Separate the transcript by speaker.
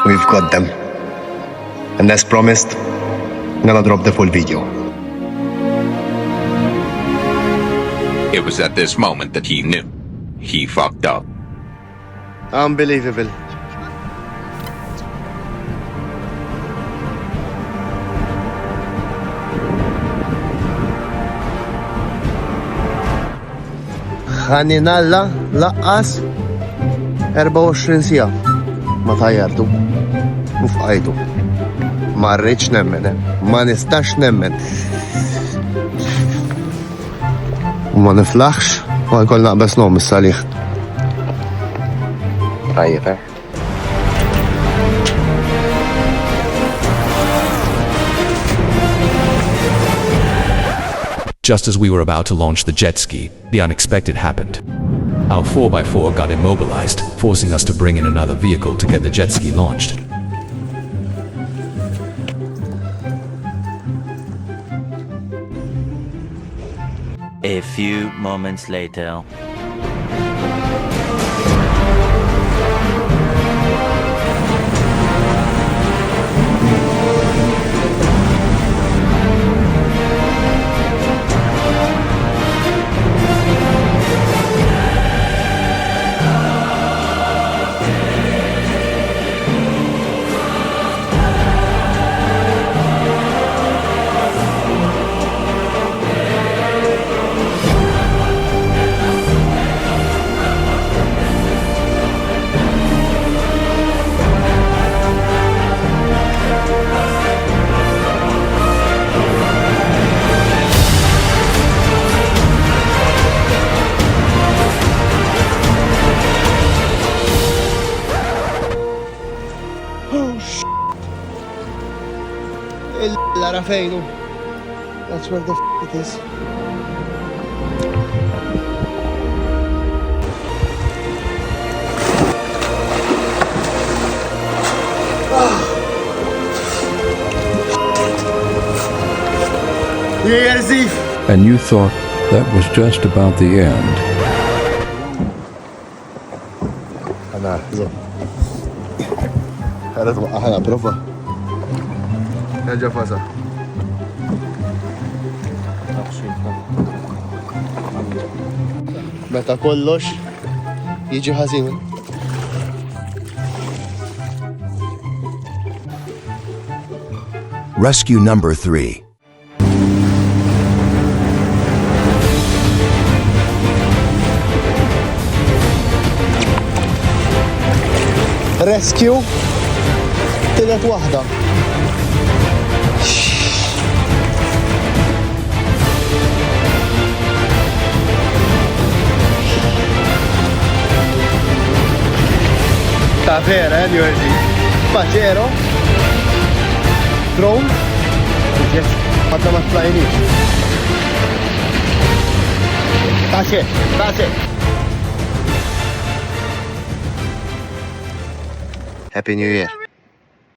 Speaker 1: We've got them. And as promised, I'm gonna drop the full video.
Speaker 2: It was at this moment that he knew. He fucked up.
Speaker 1: Unbelievable. Ħaninalla laqqas 24 sija ma tajjartu u fqajtu. Ma rridx nemmen, ma nistax nemmen. U ma niflaħx ma jkoll naqbes nom is-salih. Tajjeb,
Speaker 3: Just as we were about to launch the jet ski, the unexpected happened. Our 4x4 got immobilized, forcing us to bring in another vehicle to get the jet ski launched.
Speaker 4: A few moments later.
Speaker 1: Il-lara fejnu. That's where the it is. Year's Eve.
Speaker 5: And you thought that was just about the end.
Speaker 1: أنا لازم أحنا بروفا. نرجع فازا. متى كلش يجي حزين.
Speaker 6: Rescue number 3.
Speaker 1: Rescue تلت واحدة. Ta' vera, Jersey. Paċero. Drone. Għadda ma t-tlajnix. Taċe. Happy New Year.